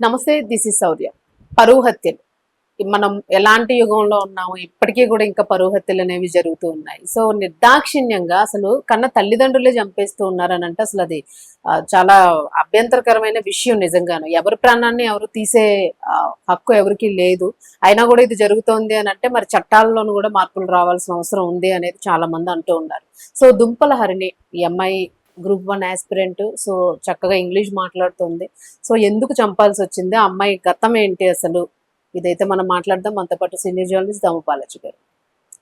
నమస్తే, this is శౌర్య. పరువు హత్యలు మనం ఎలాంటి యుగంలో ఉన్నాము, ఇప్పటికీ కూడా ఇంకా పరువు హత్యలు అనేవి జరుగుతూ ఉన్నాయి. సో నిర్దాక్షిణ్యంగా అసలు కన్న తల్లిదండ్రులే చంపేస్తూ ఉన్నారని అంటే అసలు అది చాలా అభ్యంతరకరమైన విషయం. నిజంగాను ఎవరి ప్రాణాన్ని ఎవరు తీసే హక్కు ఎవరికి లేదు. అయినా కూడా ఇది జరుగుతోంది అని అంటే మరి చట్టాల్లోనూ కూడా మార్పులు రావాల్సిన అవసరం ఉంది అనేది చాలా మంది అంటూ ఉన్నారు. సో దుంపల హరిణి ఈ అమ్మాయి గ్రూప్ 1 ఆస్పిరెంట్. సో చక్కగా ఇంగ్లీష్ మాట్లాడుతుంది. సో ఎందుకు చంపాల్సి వచ్చింది, ఆ అమ్మాయి గతం ఏంటి అసలు, ఇదైతే మనం మాట్లాడదాం. మనతో పాటు సీనియర్ జర్నలిస్ట్ దామపాలచి గారు.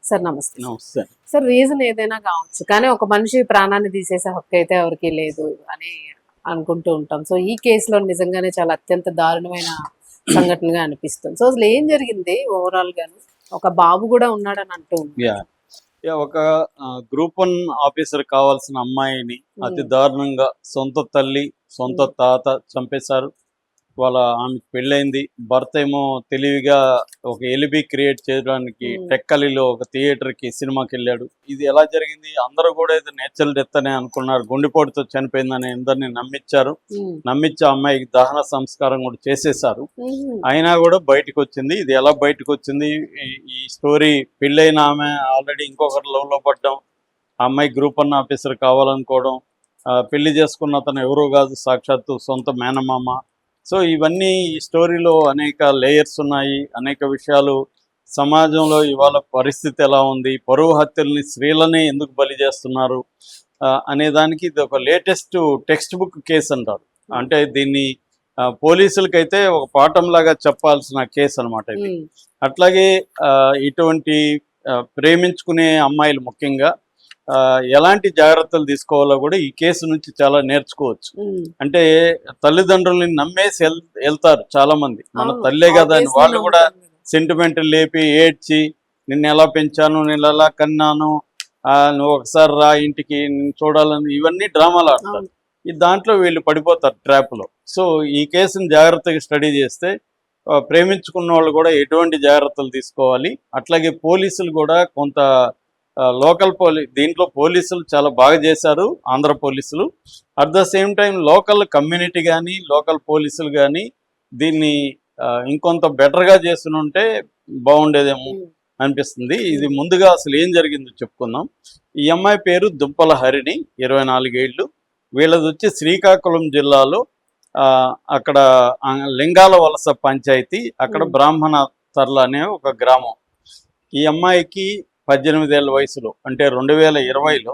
సార్ నమస్తే. నమస్తే సార్, రీజన్ ఏదైనా కావచ్చు, కానీ ఒక మనిషి ప్రాణాన్ని తీసేసే హక్కు అయితే ఎవరికి లేదు అని అనుకుంటూ ఉంటాం. సో ఈ కేసులో నిజంగానే చాలా అత్యంత దారుణమైన సంఘటనగా అనిపిస్తుంది. సో అసలు ఏం జరిగింది ఓవరాల్ గాను? ఒక బాబు కూడా ఉన్నాడని అంటూ ఒక గ్రూప్ 1 ఆఫీసర్ కావాల్సిన అమ్మాయిని అతి దారుణంగా సొంత తల్లి సొంత తాత చంపేశారు. ఆమెకు పెళ్ళైంది. భర్త ఏమో తెలివిగా ఒక ఎలిబి క్రియేట్ చేయడానికి టెక్కలిలో ఒక థియేటర్కి సినిమాకి వెళ్ళాడు. ఇది ఎలా జరిగింది? అందరూ కూడా ఇది నేచురల్ డెత్ అనే అనుకున్నారు. గుండెపోటుతో చనిపోయిందని అందరినీ నమ్మించి ఆ అమ్మాయికి దహన సంస్కారం కూడా చేసేశారు. అయినా కూడా బయటకు వచ్చింది. ఇది ఎలా బయటకు వచ్చింది? ఈ స్టోరీ పెళ్ళైన ఆమె ఆల్రెడీ ఇంకొకరు లవ్లో పడ్డం, ఆ అమ్మాయి గ్రూప్ 1 ఆఫీసర్ కావాలనుకోవడం, పెళ్లి చేసుకున్న అతను ఎవరో కాదు, సాక్షాత్తు సొంత మేనమామ. సో ఇవన్నీ ఈ స్టోరీలో అనేక లేయర్స్ ఉన్నాయి. అనేక విషయాలు, సమాజంలో ఇవాళ పరిస్థితి ఎలా ఉంది, పరువు హత్యల్ని స్త్రీలనే ఎందుకు బలి చేస్తున్నారు అనేదానికి ఇది ఒక లేటెస్ట్ టెక్స్ట్ బుక్ కేసు అంటారు. అంటే దీన్ని పోలీసులకైతే ఒక పాఠంలాగా చెప్పాల్సిన కేసు అనమాట ఇది. అట్లాగే ఇటువంటి ప్రేమించుకునే అమ్మాయిలు ముఖ్యంగా ఎలాంటి జాగ్రత్తలు తీసుకోవాలో కూడా ఈ కేసు నుంచి చాలా నేర్చుకోవచ్చు. అంటే తల్లిదండ్రుల్ని నమ్మేసి వెళ్తారు చాలా మంది. మన తల్లే కదా అని వాళ్ళు కూడా సెంటిమెంట్ లేపి ఏడ్చి, నిన్ను ఎలా పెంచాను, నేను ఎలా కన్నాను, నువ్వు ఒకసారి రా ఇంటికి, నేను చూడాలని, ఇవన్నీ డ్రామాలు ఆడతారు. దాంట్లో వీళ్ళు పడిపోతారు ట్రాప్లో. సో ఈ కేసుని జాగ్రత్తగా స్టడీ చేస్తే ప్రేమించుకున్న వాళ్ళు కూడా ఎటువంటి జాగ్రత్తలు తీసుకోవాలి. అట్లాగే పోలీసులు కూడా కొంత లోకల్ దీంట్లో పోలీసులు చాలా బాగా చేశారు, ఆంధ్ర పోలీసులు. At the same time local community కానీ లోకల్ పోలీసులు కానీ దీన్ని ఇంకొంత బెటర్గా చేస్తుంటే బాగుండేదేమో అనిపిస్తుంది. ఇది ముందుగా అసలు ఏం జరిగిందో చెప్పుకుందాం. ఈ అమ్మాయి పేరు దుంపల హరిణి, 24 ఏళ్ళు. వీళ్ళది వచ్చి శ్రీకాకుళం జిల్లాలో అక్కడ లింగాల వలస పంచాయతీ, అక్కడ బ్రాహ్మణ తర్ల అనే ఒక గ్రామం. ఈ అమ్మాయికి 18 ఏళ్ళ వయసులో, అంటే 2020లో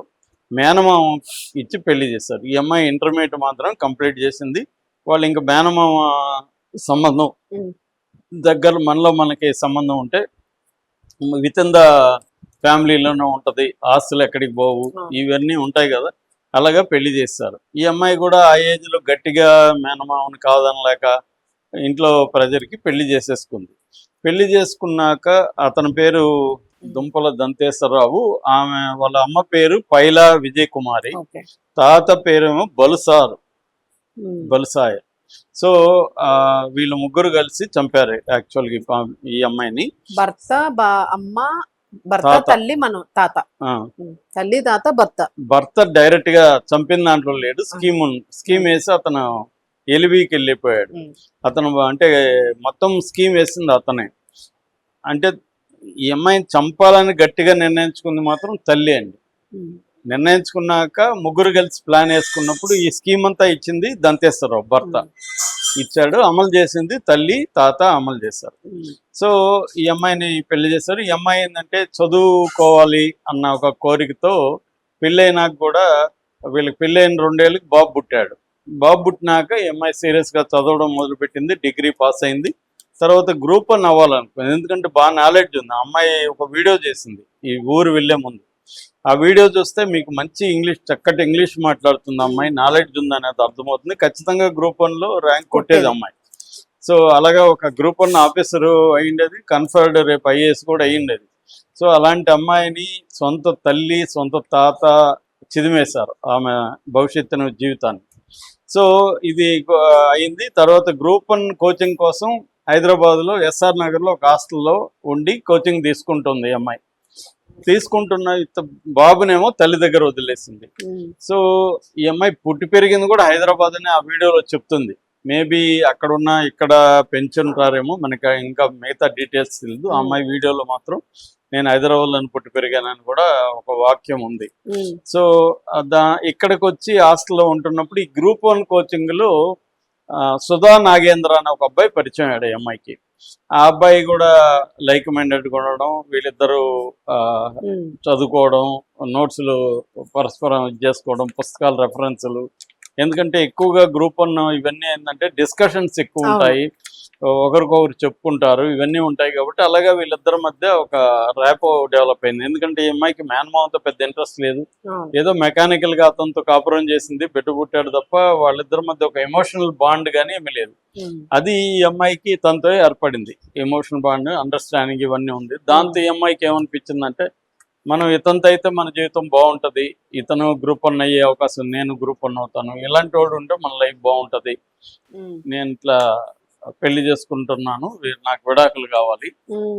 మేనమామ ఇచ్చి పెళ్లి చేశారు. ఈ అమ్మాయి ఇంటర్మీడియట్ మాత్రం కంప్లీట్ చేసింది. వాళ్ళు ఇంకా మేనమామ సంబంధం దగ్గర మనకి సంబంధం ఉంటే విత్ ఇన్ ద ఫ్యామిలీలోనే ఉంటుంది, ఆస్తులు ఎక్కడికి పోవు, ఇవన్నీ ఉంటాయి కదా, అలాగా పెళ్లి చేస్తారు. ఈ అమ్మాయి కూడా ఆ ఏజ్లో గట్టిగా మేనమామని కాదనలేక ఇంట్లో ప్రజలకి పెళ్లి చేసేసుకుంది. పెళ్లి చేసుకున్నాక అతని పేరు దుంపల దంతేశ్వరరావు, వాళ్ళ అమ్మ పేరు పైలా విజయ్ కుమారి, తాత పేరేమో బలుసాయ. సో వీళ్ళు ముగ్గురు కలిసి చంపారు యాక్చువల్గా ఈ అమ్మాయిని. భర్త డైరెక్ట్ గా చంపిన దాంట్లో లేడు, స్కీమ్ వేసి అతను ఎలిబికి వెళ్ళిపోయాడు. అతను అంటే మొత్తం స్కీమ్ వేసింది అతనే. అంటే ఈ అమ్మాయిని చంపాలని గట్టిగా నిర్ణయించుకుంది మాత్రం తల్లి అండి. నిర్ణయించుకున్నాక ముగ్గురు కలిసి ప్లాన్ వేసుకున్నప్పుడు ఈ స్కీమ్ అంతా ఇచ్చింది దంతేశ్వరరావు, భర్త ఇచ్చాడు, అమలు చేసింది తల్లి తాత అమలు చేశారు. సో ఈ అమ్మాయిని పెళ్లి చేశారు. ఈ అమ్మాయి ఏంటంటే చదువుకోవాలి అన్న ఒక కోరికతో పెళ్ళైనాక కూడా, వీళ్ళకి పెళ్ళైన 2 ఏళ్ళకి బాబు పుట్టాడు. బాబు పుట్టినాక ఈ అమ్మాయి సీరియస్గా చదవడం మొదలుపెట్టింది, డిగ్రీ పాస్ అయింది. తర్వాత గ్రూప్ 1 అవ్వాలనుకుంది, ఎందుకంటే బాగా నాలెడ్జ్ ఉంది. అమ్మాయి ఒక వీడియో చేసింది ఈ ఊరు వెళ్లే ముందు. ఆ వీడియో చూస్తే మీకు మంచి చక్కటి ఇంగ్లీష్ మాట్లాడుతుంది అమ్మాయి, నాలెడ్జ్ ఉంది అనేది అర్థమవుతుంది. ఖచ్చితంగా గ్రూప్ 1లో ర్యాంక్ కొట్టేది అమ్మాయి. సో అలాగా ఒక గ్రూప్ 1 ఆఫీసరు అయ్యిండేది, కన్ఫర్డ్ రేపు ఐఏఎస్ కూడా అయ్యిండేది. సో అలాంటి అమ్మాయిని సొంత తల్లి సొంత తాత చిదిమేశారు ఆమె భవిష్యత్తు జీవితాన్ని. సో ఇది అయింది. తర్వాత గ్రూప్ 1 కోచింగ్ కోసం హైదరాబాద్లో SR నగర్లో ఒక హాస్టల్లో ఉండి కోచింగ్ తీసుకుంటుంది ఈ అమ్మాయి. తీసుకుంటున్న బాబునేమో తల్లి దగ్గర వదిలేసింది. సో ఈ అమ్మాయి పుట్టి పెరిగింది కూడా హైదరాబాద్ అని ఆ వీడియోలో చెప్తుంది. మేబీ అక్కడున్న ఇక్కడ పెంచుంటారేమో, మనకి ఇంకా మిగతా డీటెయిల్స్ తెలియదు. ఆ అమ్మాయి వీడియోలో మాత్రం నేను హైదరాబాద్లో పుట్టి పెరిగానని కూడా ఒక వాక్యం ఉంది. సో ఇక్కడికి వచ్చి హాస్టల్లో ఉంటున్నప్పుడు ఈ గ్రూప్ 1 కోచింగ్లో సుధా నాగేంద్ర అనే ఒక అబ్బాయి పరిచయం అయ్యాడు ఈ అమ్మాయికి. ఆ అబ్బాయి కూడా లైక్ మైండెడ్గా ఉండడం, వీళ్ళిద్దరూ చదువుకోవడం, నోట్స్లు పరస్పరం చేసుకోవడం, పుస్తకాల రెఫరెన్సులు. ఎందుకంటే ఎక్కువగా గ్రూప్ 1 ఇవన్నీ ఏంటంటే డిస్కషన్స్ ఎక్కువ ఉంటాయి, ఒకరికొకరు చెప్పుకుంటారు, ఇవన్నీ ఉంటాయి. కాబట్టి అలాగే వీళ్ళిద్దరి మధ్య ఒక ర్యాపో డెవలప్ అయింది. ఎందుకంటే ఈ అమ్మాయికి మేనమామతో పెద్ద ఇంట్రెస్ట్ లేదు, ఏదో మెకానికల్గా అతనితో కాపురం చేసింది, బిడ్డ పుట్టాడు తప్ప వాళ్ళిద్దరి మధ్య ఒక ఎమోషనల్ బాండ్ కానీ ఏమీ లేదు. అది ఈ అమ్మాయికి తనతో ఏర్పడింది, ఎమోషనల్ బాండ్, అండర్స్టాండింగ్ ఇవన్నీ ఉంది. దాంతో ఈ అమ్మాయికి ఏమనిపించిందంటే, మనం ఇతనితో అయితే మన జీవితం బాగుంటుంది, ఇతను గ్రూప్ 1 అయ్యే అవకాశం, నేను గ్రూప్ 1 అవుతాను, ఇలాంటి వాడు ఉంటే మన లైఫ్ బాగుంటుంది, నేను ఇట్లా పెళ్లి చేసుకుంటున్నాను, నాకు విడాకులు కావాలి,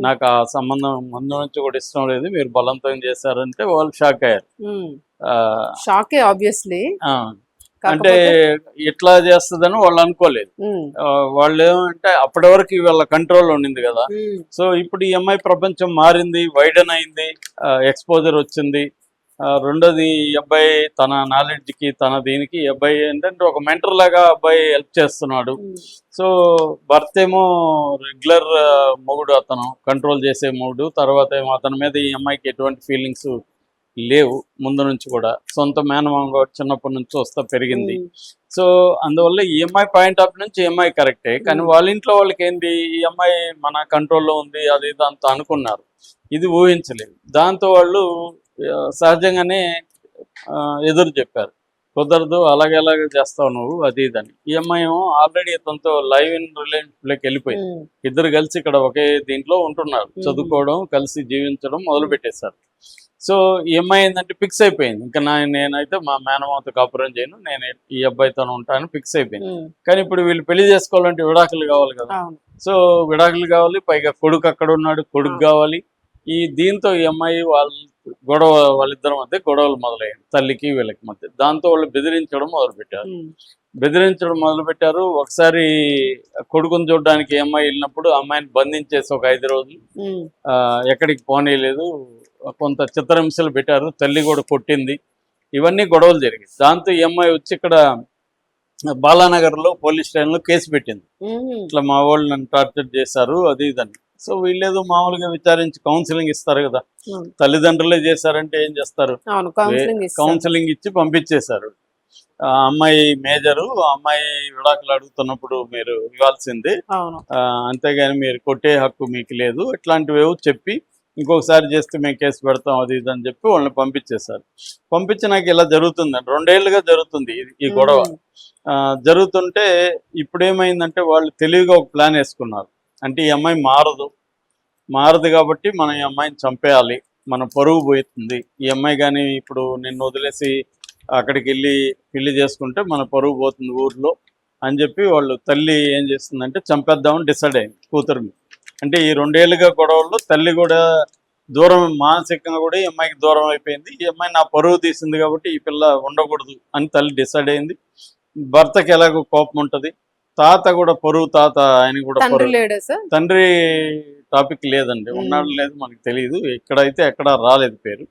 నాకు ఆ సంబంధం ముందు నుంచి కూడా ఇష్టం లేదు, మీరు బలవంతం చేశారంటే వాళ్ళు షాక్ అయ్యారు. షాకే ఆబ్వియస్లీ. అంటే ఇట్లా చేస్తుందని వాళ్ళు అనుకోలేదు. వాళ్ళు ఏమంటే అప్పటి వరకు వీళ్ళ కంట్రోల్లో ఉండింది కదా. సో ఇప్పుడు ఈ అమ్మాయి ప్రపంచం మారింది, వైడన్ అయింది, ఎక్స్పోజర్ వచ్చింది. రెండోది ఈ అబ్బాయి తన నాలెడ్జ్కి తన దీనికి ఈ అబ్బాయి ఏంటంటే ఒక మెంటర్ లాగా అబ్బాయి హెల్ప్ చేస్తున్నాడు. సో భర్త ఏమో రెగ్యులర్ మొగుడు, అతను కంట్రోల్ చేసే మొగుడు. తర్వాత ఏమో అతని మీద ఈ అమ్మాయికి ఎటువంటి ఫీలింగ్స్ లేవు ముందు నుంచి కూడా, సొంత మేనమామ చిన్నప్పటి నుంచి వస్తా పెరిగింది. సో అందువల్ల ఈ అమ్మాయి పాయింట్ ఆఫ్ నుంచి ఈ అమ్మాయి కరెక్టే, కానీ వాళ్ళ ఇంట్లో వాళ్ళకి ఏంటి, ఈ అమ్మాయి మన కంట్రోల్లో ఉంది అది అంత అనుకున్నారు, ఇది ఊహించలేదు. దాంతో వాళ్ళు సహజంగానే ఎదురు చెప్పారు, కుదరదు, అలాగే చేస్తావు నువ్వు, అది ఇదని. ఈ అమ్మాయి ఏమో ఆల్రెడీ ఇతనితో లైవ్ ఇన్ రిలేషన్షిప్లోకి వెళ్ళిపోయింది. ఇద్దరు కలిసి ఇక్కడ ఒకే దీంట్లో ఉంటున్నారు, చదువుకోవడం, కలిసి జీవించడం మొదలు పెట్టేశారు. సో ఈ అమ్మాయి ఏంటంటే ఫిక్స్ అయిపోయింది, ఇంకా నేనైతే మా మేనమామతో కాపురం చేయను, నేను ఈ అబ్బాయితో ఉంటాను ఫిక్స్ అయిపోయింది. కానీ ఇప్పుడు వీళ్ళు పెళ్లి చేసుకోవాలంటే విడాకులు కావాలి కదా. సో విడాకులు కావాలి, పైగా కొడుకు అక్కడ ఉన్నాడు, కొడుకు కావాలి. దీంతో ఈ అమ్మాయి వాళ్ళిద్దరి మధ్య గొడవలు మొదలయ్యాయి, తల్లికి వీళ్ళకి మధ్య. దాంతో వాళ్ళు బెదిరించడం మొదలుపెట్టారు. ఒకసారి కొడుకుని చూడడానికి ఈ అమ్మాయి వెళ్ళినప్పుడు అమ్మాయిని బంధించేసి ఒక 5 రోజులు ఎక్కడికి పోనీయలేదు, కొంత చిత్రహింసలు పెట్టారు, తల్లి కూడా కొట్టింది, ఇవన్నీ గొడవలు జరిగాయి. దాంతో ఈ అమ్మాయి వచ్చి ఇక్కడ బాలానగర్లో పోలీస్ స్టేషన్లో కేసు పెట్టింది, ఇట్లా మా వాళ్ళు నన్ను టార్చర్ చేశారు, అది ఇదని. సో వీళ్ళేదో మామూలుగా విచారించి కౌన్సిలింగ్ ఇస్తారు కదా, తల్లిదండ్రులే చేశారంటే ఏం చేస్తారు, కౌన్సిలింగ్ ఇచ్చి పంపించేశారు. అమ్మాయి మేజరు, అమ్మాయి విడాకులు అడుగుతున్నప్పుడు మీరు ఇవ్వాల్సిందే, అంతేగాని మీరు కొట్టే హక్కు మీకు లేదు, ఇట్లాంటివి చెప్పి ఇంకొకసారి చేస్తే మేము కేసు పెడతాం, అది ఇది అని చెప్పి వాళ్ళని పంపించేశారు. పంపించినాక ఇలా జరుగుతుందండి, 2 ఏళ్ళుగా జరుగుతుంది ఈ గొడవ. జరుగుతుంటే ఇప్పుడు ఏమైందంటే వాళ్ళు తెలివిగా ఒక ప్లాన్ వేసుకున్నారు, అంటే ఈ అమ్మాయి మారదు కాబట్టి మనం ఈ అమ్మాయిని చంపేయాలి, మన పరువు పోతుంది, ఈ అమ్మాయి కానీ ఇప్పుడు నిన్ను వదిలేసి అక్కడికి వెళ్ళి పెళ్లి చేసుకుంటే మన పరువు పోతుంది ఊర్లో అని చెప్పి వాళ్ళు, తల్లి ఏం చేస్తుందంటే చంపేద్దామని డిసైడ్ అయింది కూతురుని. అంటే ఈ 2 ఏళ్ళుగా గొడవల్లో తల్లి కూడా దూరం, మానసికంగా కూడా ఈ అమ్మాయికి దూరం అయిపోయింది. ఈ అమ్మాయి నా పరువు తీసింది కాబట్టి ఈ పిల్ల ఉండకూడదు అని తల్లి డిసైడ్ అయింది. భర్తకి ఎలాగో కోపం ఉంటుంది, తాత కూడా పరువు, తాత ఆయన కూడా పరువు. తండ్రి టాపిక్ లేదండి, ఉన్నాడు లేదు మనకు తెలియదు, ఇక్కడైతే ఎక్కడ రాలేదు పేరు.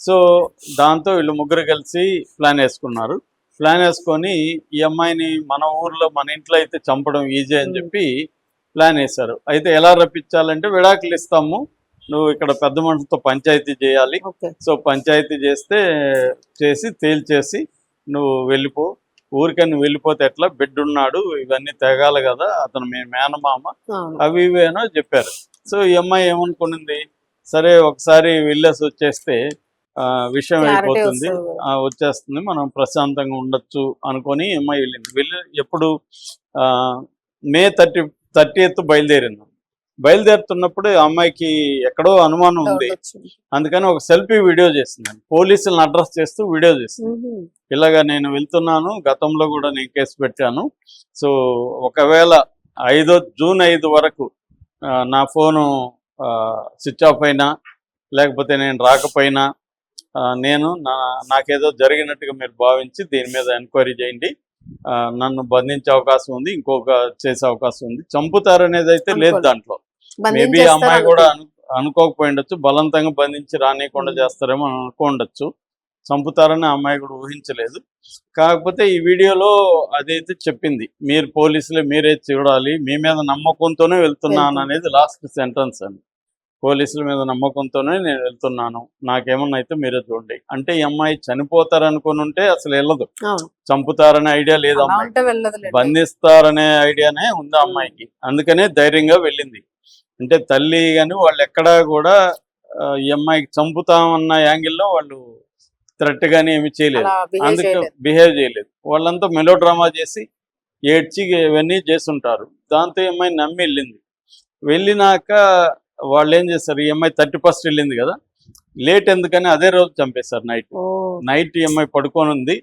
సో దాంతో వీళ్ళు ముగ్గురు కలిసి ప్లాన్ వేసుకున్నారు. ప్లాన్ వేసుకొని ఈ అమ్మాయిని మన ఊర్లో మన ఇంట్లో అయితే చంపడం ఈజీ అని చెప్పి ప్లాన్ వేశారు. అయితే ఎలా రప్పించాలంటే, విడాకులు ఇస్తాము, నువ్వు ఇక్కడ పెద్ద మనుషులతో పంచాయతీ చేయాలి, సో పంచాయతీ చేసి తేల్చేసి నువ్వు వెళ్ళిపో, ఊరికని వెళ్ళిపోతే ఎట్లా, బిడ్డ ఉన్నాడు, ఇవన్నీ తెగాలి కదా, అతను మీ మేనమామ, అవి ఇవేనో చెప్పారు. సో ఈ అమ్మాయి ఏమనుకునింది, సరే ఒకసారి వెళ్ళేసి వచ్చేస్తే విషయం అయిపోతుంది, వచ్చేస్తుంది, మనం ప్రశాంతంగా ఉండొచ్చు అనుకొని అమ్మాయి వెళ్ళింది. ఎప్పుడు మే 30th బయలుదేరుతున్నప్పుడు అమ్మాయికి ఎక్కడో అనుమానం ఉంది, అందుకని ఒక సెల్ఫీ వీడియో చేసింది, పోలీసులను అడ్రస్ చేస్తూ వీడియో చేసింది. ఇలాగా నేను వెళ్తున్నాను, గతంలో కూడా నేను కేసు పెట్టాను, సో ఒకవేళ జూన్ 5 వరకు నా ఫోను స్విచ్ ఆఫ్ అయినా, లేకపోతే నేను రాకపోయినా, నాకేదో జరిగినట్టుగా మీరు భావించి దీని మీద ఎంక్వైరీ చేయండి, నన్ను బంధించే అవకాశం ఉంది, ఇంకొక చేసే అవకాశం ఉంది. చంపుతారనేది అయితే లేదు అనుకోలేదు. దాంట్లో. మేబీ అమ్మాయి కూడా అనుకోకపోయి ఉండొచ్చు, బలవంతంగా బంధించి రానియకుండా చేస్తారేమో అనుకోండొచ్చు. చంపుతారని ఆ అమ్మాయి కూడా ఊహించలేదు. కాకపోతే ఈ వీడియోలో అదైతే చెప్పింది, మీరు పోలీసులే మీరే చూడాలి, మీ మీద నమ్మకంతోనే వెళ్తున్నాను అనేది లాస్ట్ సెంటెన్స్ అండి. పోలీసుల మీద నమ్మకంతోనే నేను వెళ్తున్నాను, నాకేమన్నా అయితే మీరే చూడండి. అంటే ఈ అమ్మాయి చనిపోతారనుకుని ఉంటే అసలు వెళ్ళదు, చంపుతారనే ఐడియా లేదు అమ్మాయి, బంధిస్తారనే ఐడియానే ఉంది అమ్మాయికి. అందుకనే ధైర్యంగా వెళ్ళింది. అంటే తల్లి కానీ వాళ్ళు ఎక్కడా కూడా ఈ అమ్మాయికి చంపుతామన్న యాంగిల్లో వాళ్ళు థ్రెట్ గానీ ఏమి చేయలేదు, అందుకే బిహేవ్ చేయలేదు. వాళ్ళంతా మెలో డ్రామా చేసి ఏడ్చి ఇవన్నీ చేస్తుంటారు. దాంతో ఈ అమ్మాయి నమ్మి వెళ్ళింది. వెళ్ళినాక వాళ్ళు ఏం చేస్తారు, ఈ అమ్మాయి 31st వెళ్ళింది కదా, లేట్ ఎందుకని అదే రోజు చంపేశారు. నైట్ ఈ అమ్మాయి పడుకొని ఉంది.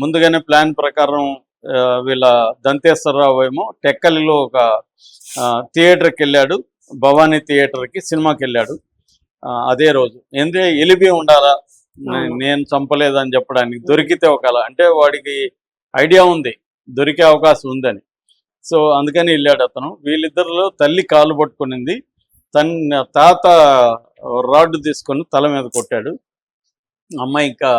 ముందుగానే ప్లాన్ ప్రకారం వీళ్ళ దంతేశ్వరరావు ఏమో టెక్కలిలో ఒక థియేటర్కి వెళ్ళాడు, భవానీ థియేటర్కి సినిమాకి వెళ్ళాడు అదే రోజు. ఎందుకంటే ఎలిబి ఉండాలా, నేను చంపలేదని చెప్పడానికి, దొరికితే ఒకలా అంటే వాడికి ఐడియా ఉంది దొరికే అవకాశం ఉందని. సో అందుకని వెళ్ళాడు అతను. వీళ్ళిద్దరిలో తల్లి కాళ్ళు పట్టుకునింది, తాత రాడ్డు తీసుకొని తల మీద కొట్టాడు. అమ్మాయి ఇంకా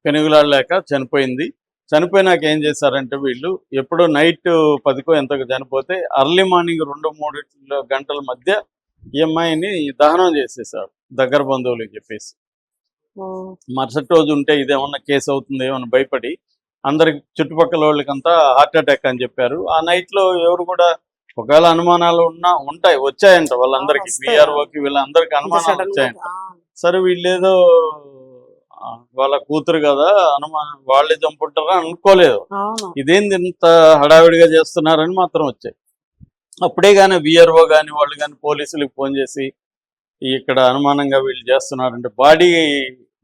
పెనుగులాడలేక చనిపోయింది. చనిపోయినాక ఏం చేశారంటే వీళ్ళు ఎప్పుడో నైట్ 10కో ఎంతకు చనిపోతే అర్లీ మార్నింగ్ 2-3 గంటల మధ్య ఈ అమ్మాయిని దహనం చేసేసారు దగ్గర బంధువులకు చెప్పేసి. మరుసటి రోజు ఉంటే ఇదేమన్నా కేసు అవుతుంది ఏమన్నా భయపడి అందరికి చుట్టుపక్కల వాళ్ళకంతా హార్ట్ అటాక్ అని చెప్పారు. ఆ నైట్లో ఎవరు కూడా ఒకవేళ అనుమానాలు వచ్చాయంట వాళ్ళందరికీ, విఆర్ఓకి వీళ్ళందరికీ అనుమానాలు వచ్చాయంట. సరే వీళ్ళేదో వాళ్ళ కూతురు కదా వాళ్ళే చంపుంటారా అనుకోలేదు. ఇదేంది ఇంత హడావిడిగా చేస్తున్నారని మాత్రం వచ్చాయి. అప్పుడే కానీ విఆర్ఓ కానీ వాళ్ళు కానీ పోలీసులకు ఫోన్ చేసి ఇక్కడ అనుమానంగా వీళ్ళు చేస్తున్నారంటే బాడీ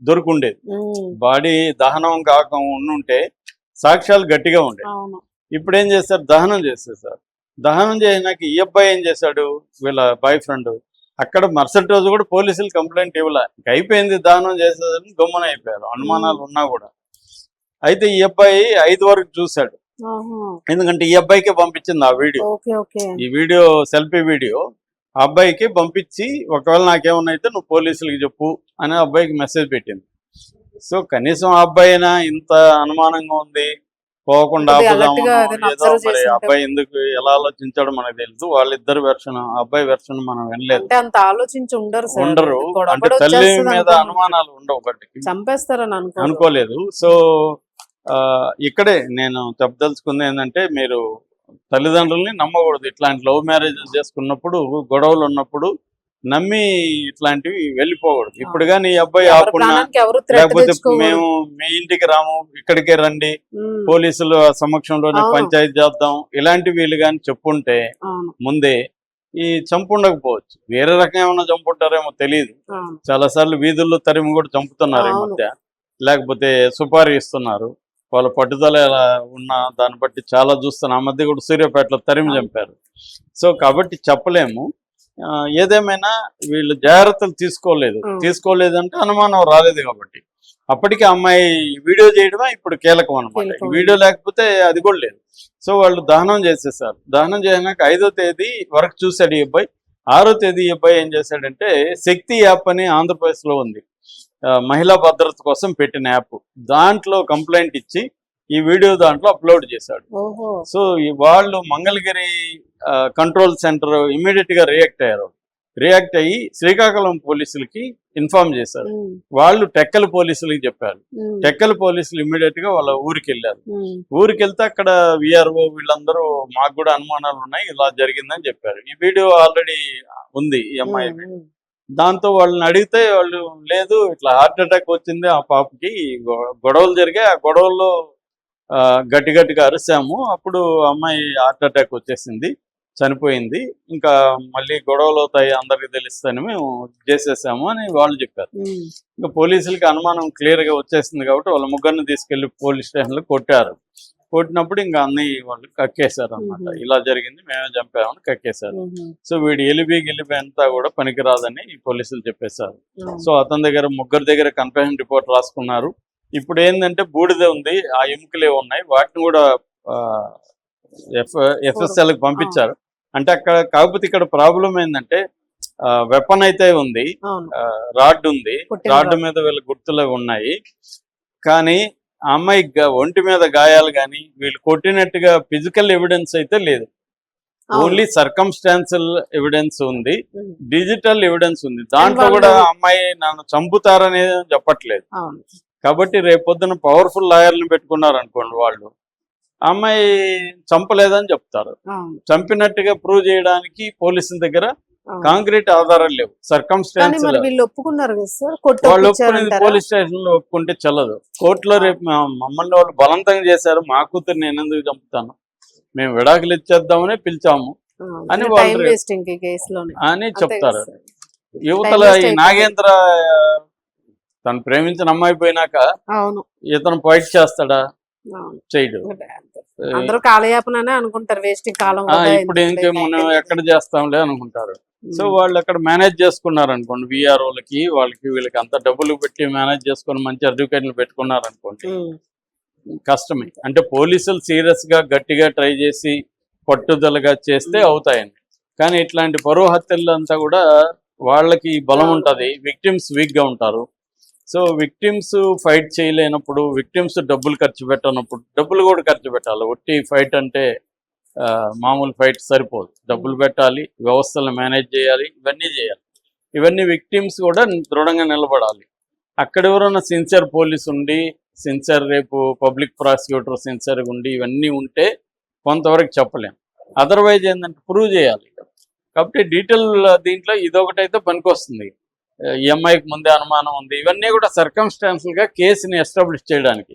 దొరుకుండేది. బాడీ దహనం కాక ఉండుంటే సాక్ష్యాలు గట్టిగా ఉండేది. ఇప్పుడు ఏం చేస్తారు, దహనం చేసేసారు. దహనం చేయడానికి ఈ అబ్బాయి ఏం చేశాడు, వీళ్ళ బాయ్ ఫ్రెండ్ అక్కడ మరుసటి రోజు కూడా పోలీసులు కంప్లైంట్ ఇవ్వలే, అయిపోయింది దహనం చేసేదని గమ్మున అయిపోయారు అనుమానాలు ఉన్నా కూడా. అయితే ఈ అబ్బాయి 5 వరకు చూశాడు, ఎందుకంటే ఈ అబ్బాయికే పంపించింది ఆ వీడియో. ఈ వీడియో సెల్ఫీ వీడియో ఆ అబ్బాయికి పంపించి ఒకవేళ నాకేమన్నా అయితే నువ్వు పోలీసులకి చెప్పు అని అబ్బాయికి మెసేజ్ పెట్టింది. సో కనీసం ఆ అబ్బాయి అయినా ఇంత అనుమానంగా ఉంది పోకుండా ఆపుదాము, ఏదో మరి అబ్బాయి ఎందుకు ఎలా ఆలోచించాడో మనకు తెలుసు. వాళ్ళిద్దరు వెర్షన్, అబ్బాయి వెర్షన్ మనం వినలేదు. ఉండరు అంటే తల్లి మీద అనుమానాలు ఉండవు, బట్టి చంపేస్తారని అనుకోలేదు. సో ఇక్కడే నేను చెప్పదలుచుకుంది ఏంటంటే, మీరు తల్లిదండ్రుల్ని నమ్మకూడదు. ఇట్లాంటి లవ్ మ్యారేజెస్ చేసుకున్నప్పుడు గొడవలు ఉన్నప్పుడు నమ్మి ఇట్లాంటివి వెళ్ళిపోకూడదు. ఇప్పుడు కానీ ఈ అబ్బాయి ఆపున్నా, లేకపోతే మేము మీ ఇంటికి రాము ఇక్కడికే రండి, పోలీసుల సమక్షంలోనే పంచాయతీ చేద్దాం, ఇలాంటి వీళ్ళు కానీ చెప్పుంటే ముందే ఈ చంపుండకపోవచ్చు. వేరే రకం ఏమన్నా చంపుంటారేమో తెలియదు. చాలా సార్లు వీధుల్లో తరిమి కూడా చంపుతున్నారు ఈ మధ్య, లేకపోతే సుపారీ ఇస్తున్నారు. వాళ్ళ పట్టుదల ఎలా ఉన్నా దాన్ని బట్టి చాలా చూస్తున్నా. ఆ మధ్య కూడా సూర్యాపేటలో తరిమి చంపారు. సో కాబట్టి చెప్పలేము. ఏదేమైనా వీళ్ళు జాగ్రత్తలు తీసుకోలేదంటే అనుమానం రాలేదు కాబట్టి. అప్పటికి అమ్మాయి వీడియో చేయడమే ఇప్పుడు కీలకం అనమాట. వీడియో లేకపోతే అది కూడా లేదు. సో వాళ్ళు దహనం చేసేసారు. దహనం చేసినాక 5వ తేదీ వరకు చూశాడు ఈ అబ్బాయి. 6వ తేదీ ఈ అబ్బాయి ఏం చేశాడంటే, శక్తి యాప్ అని ఆంధ్రప్రదేశ్లో ఉంది, మహిళా భద్రత కోసం పెట్టిన యాప్, దాంట్లో కంప్లైంట్ ఇచ్చి ఈ వీడియో దాంట్లో అప్లోడ్ చేశాడు. సో వాళ్ళు మంగళగిరి కంట్రోల్ సెంటర్ ఇమీడియట్ గా రియాక్ట్ అయ్యి శ్రీకాకుళం పోలీసులకి ఇన్ఫార్మ్ చేశారు. వాళ్ళు టెక్కల్ పోలీసులకి చెప్పారు. టెక్కల్ పోలీసులు ఇమీడియట్ గా వాళ్ళ ఊరికి వెళ్ళారు. ఊరికి వెళ్తే అక్కడ విఆర్ఓ వీళ్ళందరూ మాకు కూడా అనుమానాలు ఉన్నాయి, ఇలా జరిగిందని చెప్పారు. ఈ వీడియో ఆల్రెడీ ఉంది ఈ అమ్మాయి. దాంతో వాళ్ళని అడిగితే వాళ్ళు లేదు, ఇట్లా హార్ట్ అటాక్ వచ్చింది ఆ పాపకి, గొడవలు జరిగాయి, ఆ గొడవల్లో గట్టిగా అరిసాము, అప్పుడు అమ్మాయి హార్ట్ అటాక్ వచ్చేసింది, చనిపోయింది, ఇంకా మళ్ళీ గొడవలు అవుతాయి అందరికి తెలుస్తాయని మేము చేసేసాము అని వాళ్ళు చెప్పారు. ఇంకా పోలీసులకి అనుమానం క్లియర్గా వచ్చేసింది కాబట్టి వాళ్ళ ముగ్గురిని తీసుకెళ్లి పోలీస్ స్టేషన్లో కొట్టినప్పుడు ఇంకా అన్ని వాళ్ళు కక్కేశారు అనమాట. ఇలా జరిగింది, మేమే చంపామని కక్కేశారు. సో వీడి ఎలిబి అంతా కూడా పనికిరాదని ఈ పోలీసులు చెప్పేశారు. సో అతని దగ్గర ముగ్గురు దగ్గర కన్ఫెషన్ రిపోర్ట్ రాసుకున్నారు. ఇప్పుడు ఏంటంటే బూడిద ఉంది, ఆ ఎముకలే ఉన్నాయి, వాటిని కూడా FSL కి పంపించారు. అంటే అక్కడ కాకపోతే ఇక్కడ ప్రాబ్లం ఏంటంటే వెపన్ అయితే ఉంది, అవును రాడ్ ఉంది, పుట్టిన రాడ్ రాడ్. మీద వీళ్ళ గుర్తులు ఉన్నాయి. కానీ ఆ అమ్మాయి ఒంటి మీద గాయాలు కానీ వీళ్ళు కొట్టినట్టుగా ఫిజికల్ ఎవిడెన్స్ అయితే లేదు. అవును. ఓన్లీ సర్కమ్స్టాన్షియల్ ఎవిడెన్స్ ఉంది, ఉమ్. డిజిటల్ ఎవిడెన్స్ ఉంది. దాంట్లో వాళ్ళు- కూడా ఆ అమ్మాయి నన్ను చంపుతారనేది చెప్పట్లేదు. అవును కాబట్టి రేపొద్దున పవర్ఫుల్ లాయర్లను పెట్టుకున్నారు అనుకోండి, వాళ్ళు ఆ అమ్మాయి చంపలేదని చెప్తారు. అవును చంపినట్టుగా ప్రూవ్ చేయడానికి పోలీసుల దగ్గర అవును. కాంక్రీట్ ఆధారాలు లేవు. కానీ సర్కమ్స్టాన్స్ మరి వీళ్ళు ఒప్పుకున్నారు కదా సార్, కొట్టి వాళ్ళు ఒప్పుకునేది ఒప్పించారంటారా? పోలీస్ స్టేషన్ లో ఒప్పుకుంటే చెల్లదు. కోర్టులో రేపు మమ్మల్ని వాళ్ళు బలవంతంగా చేశారు, మా కూతురు నేను ఎందుకు చంపుతాను, మేము విడాకులు ఇచ్చేద్దామని పిలిచాము అని వాళ్ళు టైం వేస్టింగ్ ఈ కేసులోనే అని అంతే చెప్తారు. కదా సార్? యువతల Time waste ఈ అయిపోతుంది. నాగేంద్ర తను ప్రేమించిన అమ్మాయి పోయినాక అవును ఇతను ఫైట్ చేస్తాడా? అవును. చేయడు. అందరూ కాలయాపననే అనుకుంటారు, వేస్టింగ్ కాలం ఆ, వృధా ఇప్పుడు ఎందుకులే, ఇంకే మనం నాకేం ఎక్కడ చేస్తాంలే అనుకుంటారు. సో ఉమ్. వాళ్ళు అక్కడ మేనేజ్ చేసుకున్నారు అనుకోండి, విఆర్ఓలకి వాళ్ళకి వీళ్ళకి అంత డబ్బులు పెట్టి మేనేజ్ చేసుకొని మంచి అడ్వకేట్లు పెట్టుకున్నారు అనుకోండి, ఉమ్. కష్టమే. అంటే పోలీసులు సీరియస్ గా గట్టిగా ట్రై చేసి పట్టుదలగా చేస్తే అవుతాయండి. కానీ ఇట్లాంటి పరువు హత్యలు అంతా కూడా వాళ్ళకి బలం ఉంటది, విక్టిమ్స్ వీక్ గా ఉంటారు. సో విక్టిమ్స్ ఫైట్ చేయలేనప్పుడు, విక్టిమ్స్ డబ్బులు ఖర్చు పెట్టనప్పుడు, డబ్బులు కూడా ఖర్చు పెట్టాలి. ఒట్టి ఫైట్ అంటే మామూలు ఫైట్ సరిపోదు, డబ్బులు పెట్టాలి, వ్యవస్థలను మేనేజ్ చేయాలి, ఇవన్నీ చేయాలి. ఇవన్నీ విక్టిమ్స్ కూడా దృఢంగా నిలబడాలి. అక్కడ ఎవరైనా సిన్సియర్ పోలీస్ ఉండి, సిన్సియర్ రేపు పబ్లిక్ ప్రాసిక్యూటర్ సిన్సియర్గా ఉండి ఇవన్నీ ఉంటే కొంతవరకు చెప్పలేం. అదర్వైజ్ ఏంటంటే ప్రూవ్ చేయాలి. కాబట్టి డీటెయిల్ దీంట్లో ఇదొకటైతే పనికొస్తుంది. ఈ అమ్మాయికి ముందే అనుమానం ఉంది, ఇవన్నీ కూడా సర్కమ్స్టాన్షియల్గా కేసుని ఎస్టాబ్లిష్ చేయడానికి.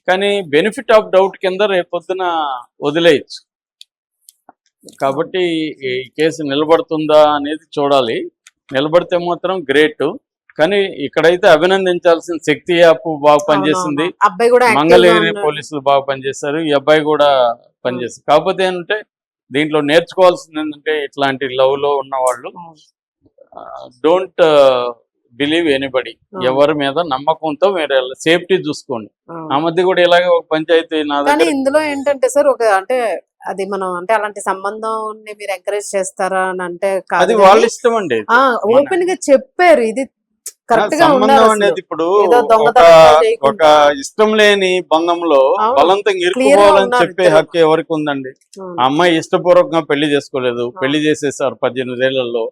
కానీ బెనిఫిట్ ఆఫ్ డౌట్ కింద రేపొద్దున వదిలేయచ్చు. కాబట్టి ఈ కేసు నిలబడుతుందా అనేది చూడాలి. నిలబడితే మాత్రం గ్రేట్. కానీ ఇక్కడైతే అభినందించాల్సిన శక్తి యాప్ బాగా పనిచేసింది, అవునవును. అబ్బాయి కూడా active గా మంగళగిరి ఉన్నాడు. పోలీసులు బాగా పనిచేశారు, ఈ అబ్బాయి కూడా పనిచేస్తారు. కాకపోతే ఏంటంటే దీంట్లో నేర్చుకోవాల్సింది ఏంటంటే ఇట్లాంటి లవ్ లో ఉన్న వాళ్ళు అవును. Don't believe anybody. ఎవరి మీద నమ్మకంతో మీరు సేఫ్టీ చూసుకోండి. అవును. ఆ మధ్య కూడా ఇలాగే ఒక పంచాయతీ నా కానీ దగ్గర ఇందులో ఏంటంటే సార్, ఒక అంటే అది మనం అంటే అలాంటి సంబంధం మీరు ఎంకరేజ్ చేస్తారా అని అంటే కాదు అది కానీ, వాళ్ళ ఇష్టం అండి. ఓపెన్ గా చెప్పారు ఇది కరెక్ట్ గా ఉన్నారు సంబంధం అసలు. అనేది ఇప్పుడు ఏదో ఒక దొంగతనంగా ఒక చేయకుండా. ఇష్టం లేని బంధంలో అవును. బలవంతంగా Clear గా ఇరుక్కుపోవాలని ఉన్నారు చెప్పే ఇద్దరు. హక్కు ఎవరికి ఉందండి? అవును. ఆ అమ్మాయి ఇష్టపూర్వకంగా పెళ్లి చేసుకోలేదు, అవును. పెళ్లి చేసేసారు 18 ఏళ్లలో.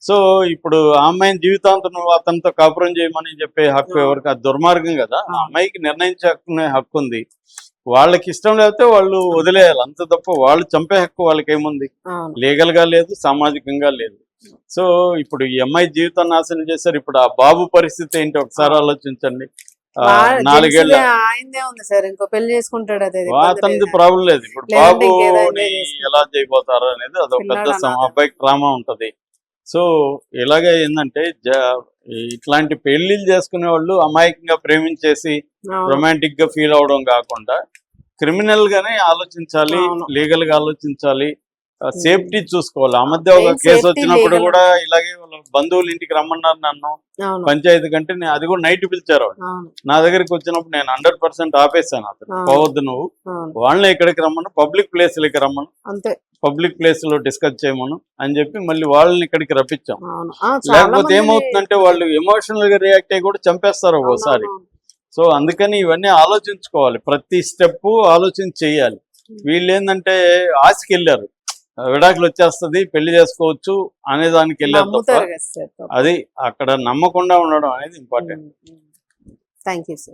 సో ఇప్పుడు ఆ అమ్మాయిని జీవితాంతం నువ్వు అతనితో కాపురం చేయమని చెప్పే హక్కు అవును. ఎవరికి? అది దుర్మార్గం కదా. ఆ అవును. అమ్మాయికి నిర్ణయించుకునే హక్కు ఉంది. వాళ్ళకి ఇష్టం లేకపోతే వాళ్ళు వదిలేయాలి, అంత తప్ప వాళ్ళు చంపే హక్కు వాళ్ళకి ఏముంది? అవును. లీగల్ గా లేదు, సామాజికంగా లేదు. సో ఇప్పుడు ఈ అమ్మాయి జీవితం నాశనం చేశారు. ఇప్పుడు ఆ బాబు పరిస్థితి ఏంటి ఒకసారి ఆలోచించండి. నాలుగేళ్ల ఆయనదే ఉంది సార్, ఇంకో పెళ్లి చేసుకుంటాడు, అదే ఇబ్బంది అతనిది లేదు. ప్రాబ్లం లేదు. ఇప్పుడు లేదంటే ఇంకేదైనా బాబుని చేసుకుంటాడు. ఎలా చేయబోతారు అనేది అదొక పెద్ద పిల్లాడు అనాథ. అబ్బాయికి ట్రామా ఉంటది. సో ఇలాగే ఏంటంటే ఇట్లాంటి పెళ్లిళ్ళు చేసుకునే వాళ్ళు అమాయకంగా ప్రేమించేసి అవును. రొమాంటిక్ గా ఫీల్ అవడం కాకుండా క్రిమినల్ గానే ఆలోచించాలి, అవును. లీగల్ గా ఆలోచించాలి, సేఫ్టీ చూసుకోవాలి. ఆ మధ్య ఒక Main కేసు safety, వచ్చినప్పుడు legal కూడా ఉండాలి. ఇలాగే వాళ్ళ బంధువులు ఇంటికి రమ్మన్నారు నన్ను అవును. పంచాయతీ కంటే, అది కూడా నైట్ పిలిచారు వాళ్ళు. అవును. నా దగ్గరికి వచ్చినప్పుడు నేను 100% ఆపేసాను. అతను అవును. పోవద్దు నువ్వు, అవును. వాళ్ళని ఇక్కడికి రమ్మను, పబ్లిక్ ప్లేస్లకి రమ్మను, అంతే. పబ్లిక్ ప్లేస్ లో డిస్కస్ చేయమను అని చెప్పి మళ్ళీ వాళ్ళని ఇక్కడికి రప్పించాం. అవును. చాలా లేకపోతే మందిని ఏమవుతుందంటే వాళ్ళు ఎమోషనల్ గా రియాక్ట్ అయ్యి కూడా చంపేస్తారు ఒక్కోసారి. అవునవును. సో అందుకని ఇవన్నీ ఆలోచించుకోవాలి, ప్రతి స్టెప్ ఆలోచించి చేయాలి. వీళ్ళు ఏంటంటే ఆశకి వెళ్ళారు, విడాకులు వచ్చేస్తుంది పెళ్లి చేసుకోవచ్చు అనే దానికి వెళ్ళారు తప్ప నమ్ముతారు కదా సార్. అది అక్కడ నమ్మకుండా ఉండడం అనేది ఇంపార్టెంట్. Thank you sir.